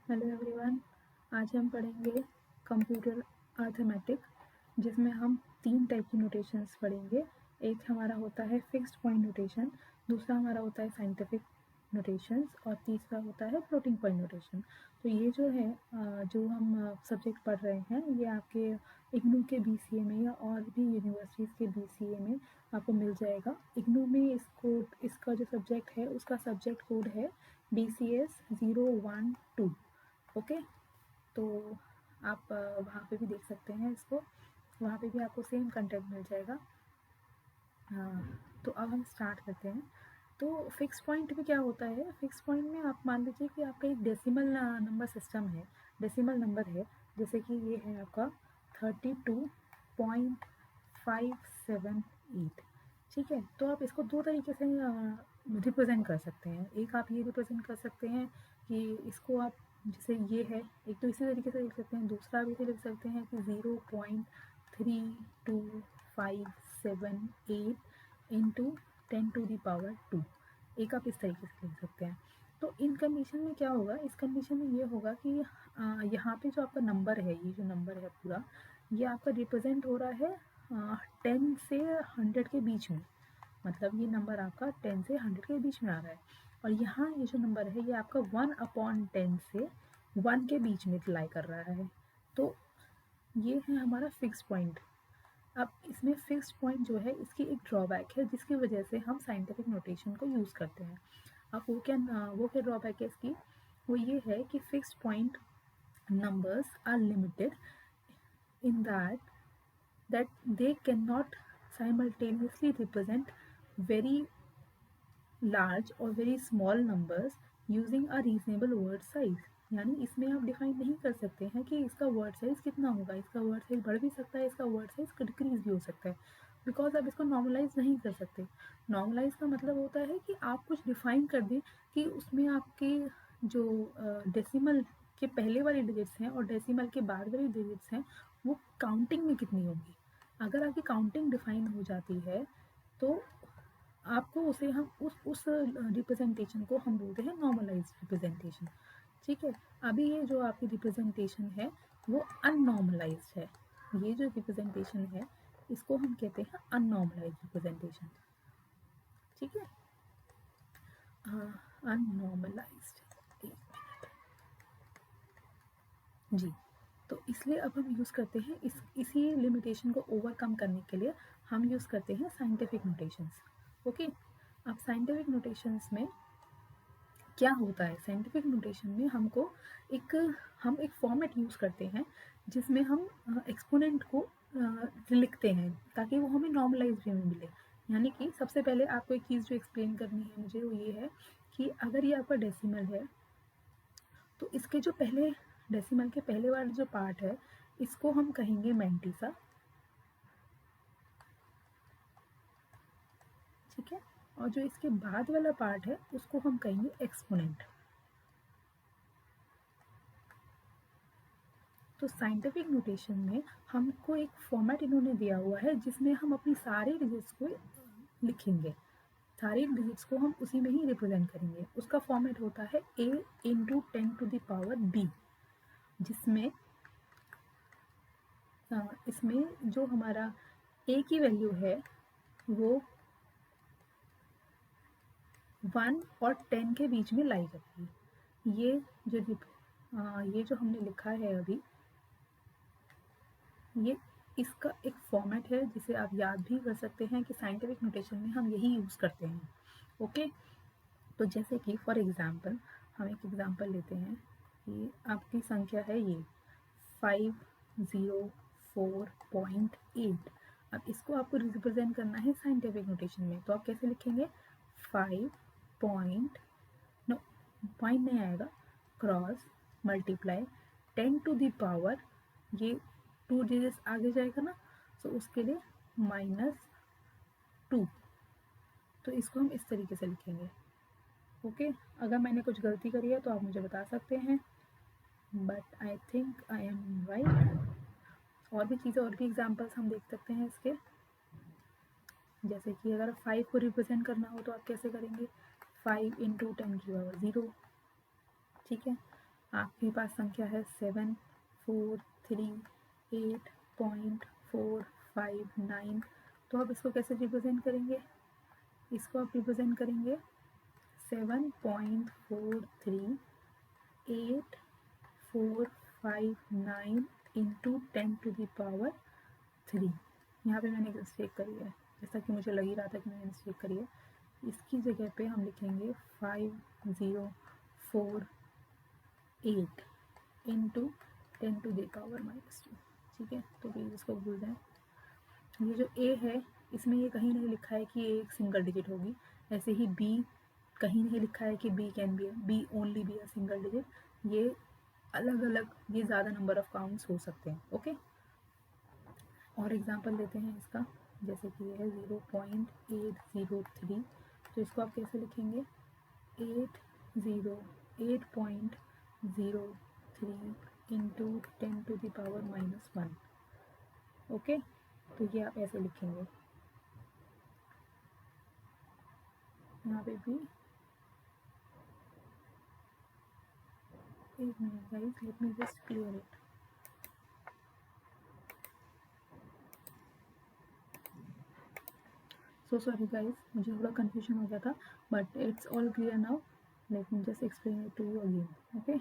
Hello everyone. आज हम पढ़ेंगे कंप्यूटर अर्थमेटिक, जिसमें हम 3 टाइप की नोटेशंस पढ़ेंगे। एक हमारा होता है फिक्स्ड पॉइंट नोटेशन, दूसरा हमारा होता है साइंटिफिक नोटेशंस और तीसरा होता है फ्लोटिंग पॉइंट नोटेशन। तो ये जो है जो हम सब्जेक्ट पढ़ रहे हैं, ये आपके इग्नू के BCA में या और भी यूनिवर्सिटीज़ के BCA में आपको मिल जाएगा। इग्नू में इसका जो सब्जेक्ट है उसका सब्जेक्ट कोड है BCS 012। ओके, तो आप वहाँ पे भी देख सकते हैं इसको, वहाँ पे भी आपको सेम कंटेंट मिल जाएगा। तो अब हम स्टार्ट करते हैं। तो फिक्स पॉइंट में क्या होता है, फिक्स पॉइंट में आप मान लीजिए कि आपका एक डेसिमल नंबर सिस्टम है, डेसिमल नंबर है, जैसे कि ये है आपका 32.578। ठीक है, तो आप इसको दो तरीके से रिप्रेजेंट कर सकते हैं। एक आप ये रिप्रेजेंट कर सकते हैं कि इसको आप, जैसे ये है, एक तो इसी तरीके से लिख सकते हैं, दूसरा भी लिख सकते हैं कि 0.3258 इंटू 10⁻²। एक आप इस तरीके से लिख सकते हैं। तो इन कंडीशन में क्या होगा, इस कंडीशन में ये होगा कि यहाँ पे जो आपका नंबर है, ये जो नंबर है पूरा, ये आपका रिप्रेजेंट हो रहा है 10 से 100 के बीच में। मतलब ये नंबर आपका 10 से 100 के बीच में आ रहा है। और यहाँ ये जो नंबर है ये आपका 1/10 से 1 के बीच में लाई कर रहा है। तो ये है हमारा फिक्स पॉइंट। अब इसमें फिक्स्ड पॉइंट जो है, इसकी एक ड्रॉबैक है जिसकी वजह से हम साइंटिफिक नोटेशन को यूज़ करते हैं। अब वो क्या ड्रॉबैक है इसकी, वो ये है कि fixed point numbers are limited in that they cannot simultaneously represent very large or very small numbers using a reasonable word size। यानी इसमें आप डिफाइन नहीं कर सकते हैं कि इसका वर्ड साइज कितना होगा, इसका वर्ड साइज बढ़ भी सकता है, इसका वर्ड साइज डिक्रीज भी हो सकता है, बिकॉज आप इसको नॉर्मलाइज नहीं कर सकते। नॉर्मलाइज का मतलब होता है कि आप कुछ डिफाइन कर दें कि उसमें आपके जो डेसिमल के पहले वाली डिजिट्स हैं और डेसिमल के बाद वाली डिजिट्स हैं वो काउंटिंग में कितनी होगी। अगर आपकी काउंटिंग डिफाइन हो जाती है तो आपको उसे हम उस रिप्रेजेंटेशन को हम बोलते हैं नॉर्मलाइज्ड रिप्रेजेंटेशन। ठीक है, अभी ये जो आपकी रिप्रेजेंटेशन है वो अननॉर्मलाइज्ड है। ये जो रिप्रेजेंटेशन है इसको हम कहते हैं अननॉर्मलाइज्ड रिप्रेजेंटेशन। ठीक है, अननॉर्मलाइज्ड, जी। तो इसलिए अब हम यूज़ करते हैं इसी लिमिटेशन को ओवरकम करने के लिए हम यूज़ करते हैं साइंटिफिक नोटेशंस। ओके, अब साइंटिफिक नोटेशंस में क्या होता है, साइंटिफिक नोटेशन में हम एक फॉर्मेट यूज़ करते हैं जिसमें हम एक्सपोनेंट को लिखते हैं ताकि वो हमें नॉर्मलाइज वे में मिले। यानी कि सबसे पहले आपको एक चीज़ जो एक्सप्लेन करनी है मुझे वो ये है कि अगर ये आपका डेसिमल है तो इसके जो पहले डेसिमल के पहले वाला जो पार्ट है इसको हम कहेंगे मैंटीसा। ठीक है, और जो इसके बाद वाला पार्ट है उसको हम कहेंगे एक्सपोनेंट। तो साइंटिफिक नोटेशन में हमको एक फॉर्मेट इन्होंने दिया हुआ है जिसमें हम अपनी सारे डिजिट्स को लिखेंगे, सारे डिजिट्स को हम उसी में ही रिप्रेजेंट करेंगे। उसका फॉर्मेट होता है a इंटू 10⁻B, जिसमें इसमें जो हमारा a की वैल्यू है वो 1 और 10 के बीच में लाई करेगी। ये जो हमने लिखा है अभी, ये इसका एक फॉर्मेट है जिसे आप याद भी कर सकते हैं कि साइंटिफिक नोटेशन में हम यही यूज़ करते हैं। ओके, तो जैसे कि फॉर एग्जांपल हम एक एग्जांपल लेते हैं कि आपकी संख्या है ये 504.8। अब इसको आपको रिप्रेजेंट करना है साइंटिफिक नोटेशन में, तो आप कैसे लिखेंगे, 5 पॉइंट, नो पॉइंट नहीं आएगा, क्रॉस मल्टीप्लाई 10⁻, ये 2 डिजिट्स आगे जाएगा ना, तो उसके लिए -2। तो इसको हम इस तरीके से लिखेंगे। ओके, अगर मैंने कुछ गलती करी है तो आप मुझे बता सकते हैं, but I think I am right. और भी चीज़ें, और भी एग्जांपल्स हम देख सकते हैं इसके, जैसे कि अगर 5 को रिप्रेजेंट करना हो तो आप कैसे करेंगे, 5 इंटू 10⁻�0। ठीक है, आपके पास संख्या है 743.8.459, तो आप इसको कैसे रिप्रेजेंट करेंगे? इसको आप रिप्रेजेंट करेंगे 7.438.459 इंटू 10⁻3। यहाँ पे मैंने मिस्टेक करी है, जैसा कि मुझे लग ही रहा था कि मैंने मिस्टेक करी है। इसकी जगह पे हम लिखेंगे 5048 इंटू 10⁻²। ठीक है, तो प्लीज़ इसको भूल जाएँ। ये जो ए है, इसमें ये कहीं नहीं लिखा है कि ए एक सिंगल डिजिट होगी। ऐसे ही बी कहीं नहीं लिखा है कि b can be only be a single digit. ये अलग अलग, ये ज़्यादा नंबर ऑफ काउंट्स हो सकते हैं। ओके, और एग्जांपल लेते हैं इसका, जैसे कि ये है 0.803, तो इसको आप कैसे लिखेंगे? 808.03 इंटू 10⁻⁻1। ओके, तो ये आप ऐसे लिखेंगे। यहाँ पे भी एक minute guys, let me just clear it. So sorry guys, मुझे थोड़ा कंफ्यूजन हो गया था, but it's all clear now. Let me just explain it to you again. Okay,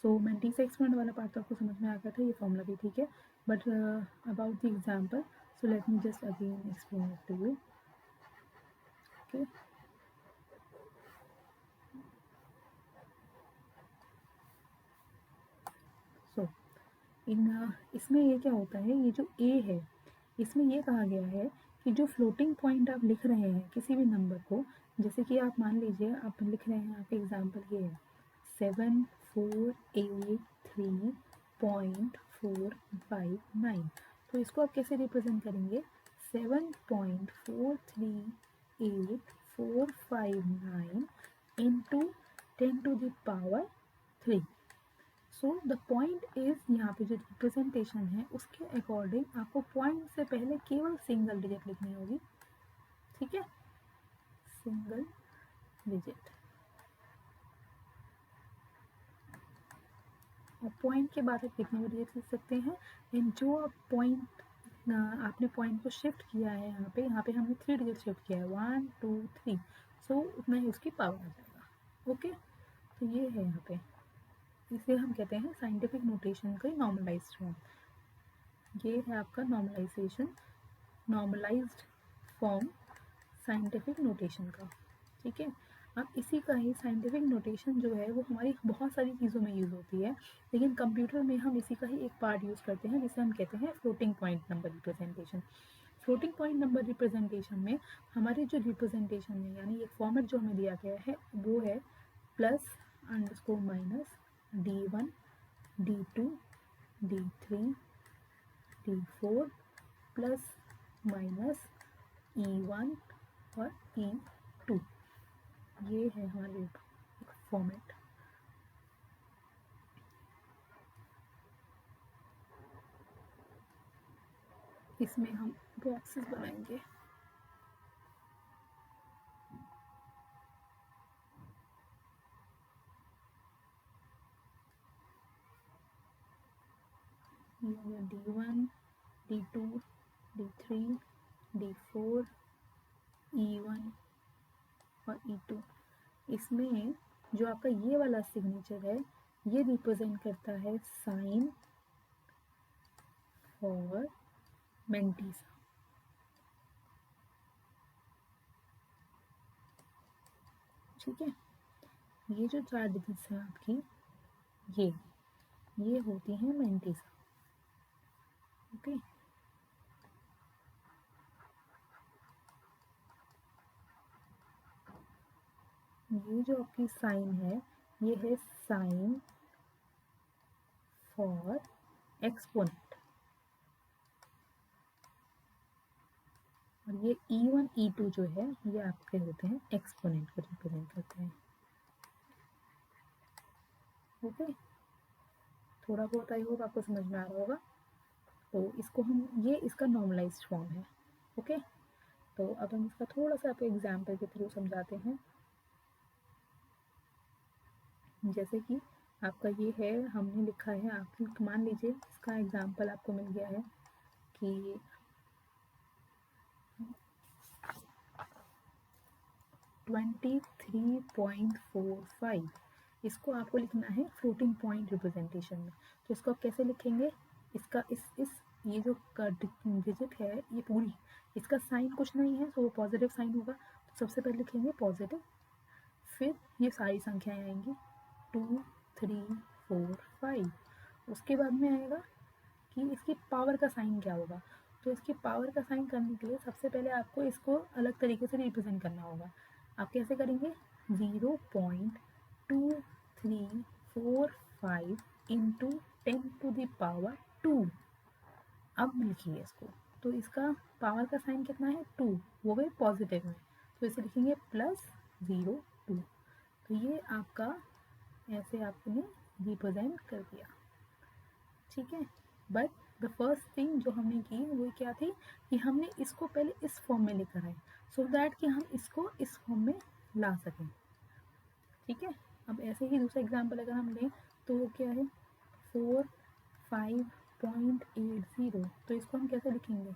so मैंने से एक्सपेरिमेंट वाला पार्ट तो आपको समझ में आ गया था, ये फॉर्मूला भी ठीक है, but about the example, so let me just again explain it to you. Okay, so इसमें ये क्या होता है, ये जो ए है, इसमें ये कहा गया है कि जो फ्लोटिंग पॉइंट आप लिख रहे हैं किसी भी नंबर को, जैसे कि आप मान लीजिए आप लिख रहे हैं, आपके एग्जाम्पल ये है 7483.459, तो इसको आप कैसे रिप्रेजेंट करेंगे? 7.438.459 into 10⁻3। So the point is, यहाँ पे जो रिप्रेजेंटेशन है उसके अकॉर्डिंग आपको पॉइंट से पहले केवल सिंगल डिजिट लिखनी होगी। ठीक है, सिंगल डिजिट, और पॉइंट के बाद आप कितने भी डिजिट लिख सकते हैं। एंड जो आप पॉइंट, आपने पॉइंट को शिफ्ट किया है, यहाँ पे हमने 3 डिजिट शिफ्ट किया है, 1 2 3, सो उतना ही उसकी पावर आ जाएगा। ओके, तो ये है यहाँ पे, इसे हम कहते हैं साइंटिफिक नोटेशन का नॉर्मलाइज्ड फॉर्म। ये है आपका नॉर्मलाइज्ड फॉर्म साइंटिफिक नोटेशन का। ठीक है, अब इसी का ही साइंटिफिक नोटेशन जो है वो हमारी बहुत सारी चीज़ों में यूज़ होती है, लेकिन कंप्यूटर में हम इसी का ही एक पार्ट यूज़ करते हैं, जिसे हम कहते हैं floating point number representation. Floating point number representation में हमारी जो रिप्रेजेंटेशन है, यानी एक फॉर्मेट जो हमें दिया गया है, वो है +_- D1 D2 D3 D4 ± E1 और E2। ये है हमारे फॉर्मेट। इसमें हम बॉक्सेस बनाएंगे। ये हो गया D1 D2 D3 D4 E1 और E2। इसमें जो आपका ये वाला सिग्नेचर है, ये रिप्रेजेंट करता है साइन फॉर मेंटिसा। ठीक है, ये जो 4 डिजिट्स हैं आपकी, ये होती हैं मेंटिसा। ओके, ये जो आपकी साइन है, ये है साइन फॉर एक्सपोनेंट, और ये E1 E2 जो है, ये आपके होते हैं एक्सपोनेंट को रिप्रेजेंट करते हैं। ओके, थोड़ा बहुत आई होप आपको समझ में आ रहा होगा। तो इसको हम, ये इसका नॉर्मलाइज्ड फॉर्म है। ओके, तो अब हम इसका थोड़ा सा आपको एग्जाम्पल के थ्रू समझाते हैं। जैसे कि आपका ये है, हमने लिखा है, आप मान लीजिए इसका एग्जाम्पल आपको मिल गया है कि 23.45, इसको आपको लिखना है फ्लोटिंग पॉइंट रिप्रेजेंटेशन में। तो इसको आप कैसे लिखेंगे, इसका इस ये जो डिजिट है ये पूरी, इसका साइन कुछ नहीं है तो वो पॉजिटिव साइन होगा। तो सबसे पहले लिखेंगे पॉजिटिव, फिर ये सारी संख्याएं आएंगी 2 3 4 5। उसके बाद में आएगा कि इसकी पावर का साइन क्या होगा। तो इसकी पावर का साइन करने के लिए सबसे पहले आपको इसको अलग तरीके से रिप्रेजेंट करना होगा। आप कैसे करेंगे, 0.2345 इंटू 10⁻²। अब लिखिए इसको, तो इसका पावर का साइन कितना है 2, वो भी पॉजिटिव में, तो इसे लिखेंगे +02। तो ये आपका ऐसे आपने रिप्रेजेंट कर दिया, ठीक है। बट द फर्स्ट थिंग जो हमने की वो क्या थी कि हमने इसको पहले इस फॉर्म में लेकर आए, सो दैट कि हम इसको इस फॉर्म में ला सकें, ठीक है। अब ऐसे ही दूसरा एग्जाम्पल अगर हम लें तो वो क्या है 45.80, तो इसको हम कैसे लिखेंगे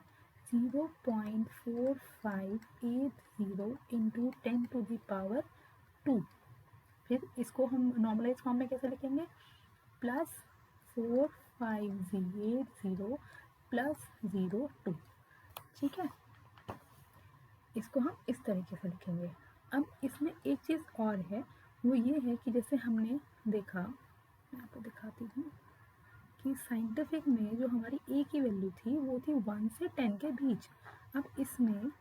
0.4580 इंटू 10⁻²। फिर इसको हम नॉर्मलाइज फॉर्म में कैसे लिखेंगे, +4580 +02, ठीक है। इसको हम इस तरीके से लिखेंगे। अब इसमें एक चीज़ और है, वो ये है कि जैसे हमने देखा, मैं आपको दिखाती हूँ कि साइंटिफिक में जो हमारी ए की वैल्यू थी वो थी 1 से 10 के बीच। अब इसमें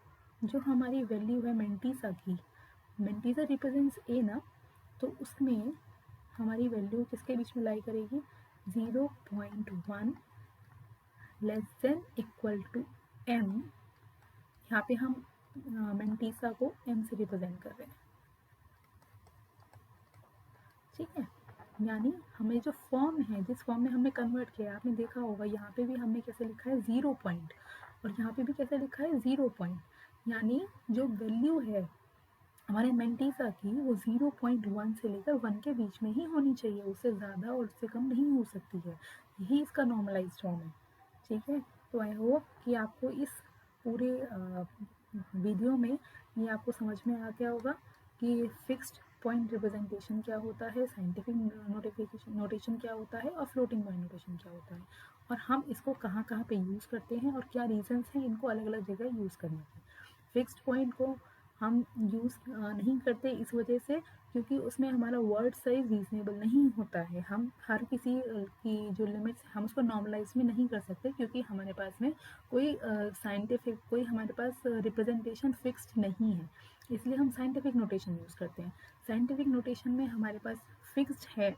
जो हमारी वैल्यू है मेंटीसा की, मेंटीसा रिप्रेजेंट्स ए ना, तो उसमें हमारी वैल्यू किसके बीच में लाई करेगी, 0.1 < m। यहाँ पे हम मेंटीसा को m से रिप्रेजेंट कर रहे हैं, ठीक है। यानी हमें जो फॉर्म है, जिस फॉर्म में हमने कन्वर्ट किया, आपने देखा होगा यहाँ पे भी हमने कैसे लिखा है 0 पॉइंट, और यहाँ पे भी कैसे लिखा है 0 पॉइंट। यानी जो वैल्यू है हमारे मेंटीसा की वो 0.1 से लेकर 1 के बीच में ही होनी चाहिए, उससे ज़्यादा और उससे कम नहीं हो सकती है। यही इसका नॉर्मलाइज्ड फॉर्म है, ठीक है। तो आई होप कि आपको इस पूरे वीडियो में ये आपको समझ में आ गया होगा कि फिक्स्ड पॉइंट रिप्रेजेंटेशन क्या होता है, साइंटिफिक नोटेशन क्या होता है, और फ्लोटिंग पॉइंट नोटेशन क्या होता है, और हम इसको कहाँ कहाँ पे यूज़ करते हैं, और क्या रीजंस हैं इनको अलग अलग जगह यूज़ करने के। फिक्स्ड पॉइंट को हम यूज़ नहीं करते इस वजह से क्योंकि उसमें हमारा वर्ड साइज रीजनेबल नहीं होता है। हम हर किसी की जो लिमिट्स हम उसको नॉर्मलाइज में नहीं कर सकते क्योंकि हमारे पास में कोई साइंटिफिक कोई हमारे पास रिप्रेजेंटेशन फिक्स्ड नहीं है, इसलिए हम साइंटिफिक नोटेशन यूज़ करते हैं। साइंटिफिक नोटेशन में हमारे पास फिक्स्ड है,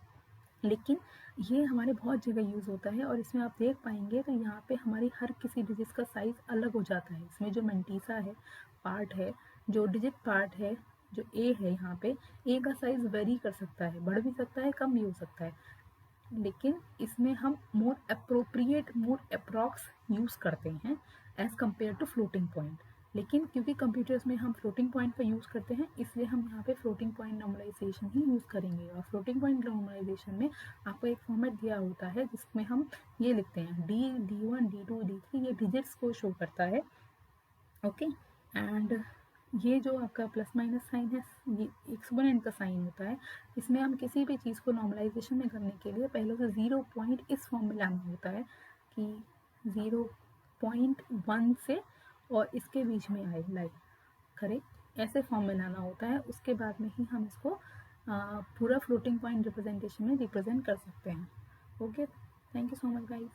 लेकिन ये हमारे बहुत जगह यूज़ होता है, और इसमें आप देख पाएंगे तो यहाँ पे हमारी हर किसी डिजिट का साइज़ अलग हो जाता है। इसमें जो मेंटीसा है पार्ट है, जो डिजिट पार्ट है, जो ए है, यहाँ पे ए का साइज़ वेरी कर सकता है, बढ़ भी सकता है, कम भी हो सकता है, लेकिन इसमें हम more appropriate, more approx use करते हैं as compare to floating point. लेकिन क्योंकि कंप्यूटर्स में हम फ्लोटिंग पॉइंट का यूज़ करते हैं, इसलिए हम यहाँ पे फ्लोटिंग पॉइंट नॉर्मलाइजेशन ही यूज़ करेंगे। और फ्लोटिंग पॉइंट नॉर्मलाइजेशन में आपको एक फॉर्मेट दिया होता है जिसमें हम ये लिखते हैं D1 D2 D3, ये डिजिट्स को शो करता है, ओके। एंड ये जो आपका प्लस माइनस साइन है ये एक्सपोनेंट का साइन होता है। इसमें हम किसी भी चीज़ को नॉर्मलाइजेशन में करने के लिए पहले से 0 पॉइंट इस फॉर्म में लाना होता है कि 0.1 से और इसके बीच में आए लाई करे, ऐसे फॉर्म में लाना होता है। उसके बाद में ही हम इसको पूरा फ्लोटिंग पॉइंट रिप्रेजेंटेशन में रिप्रेजेंट कर सकते हैं। Okay, thank you so much guys.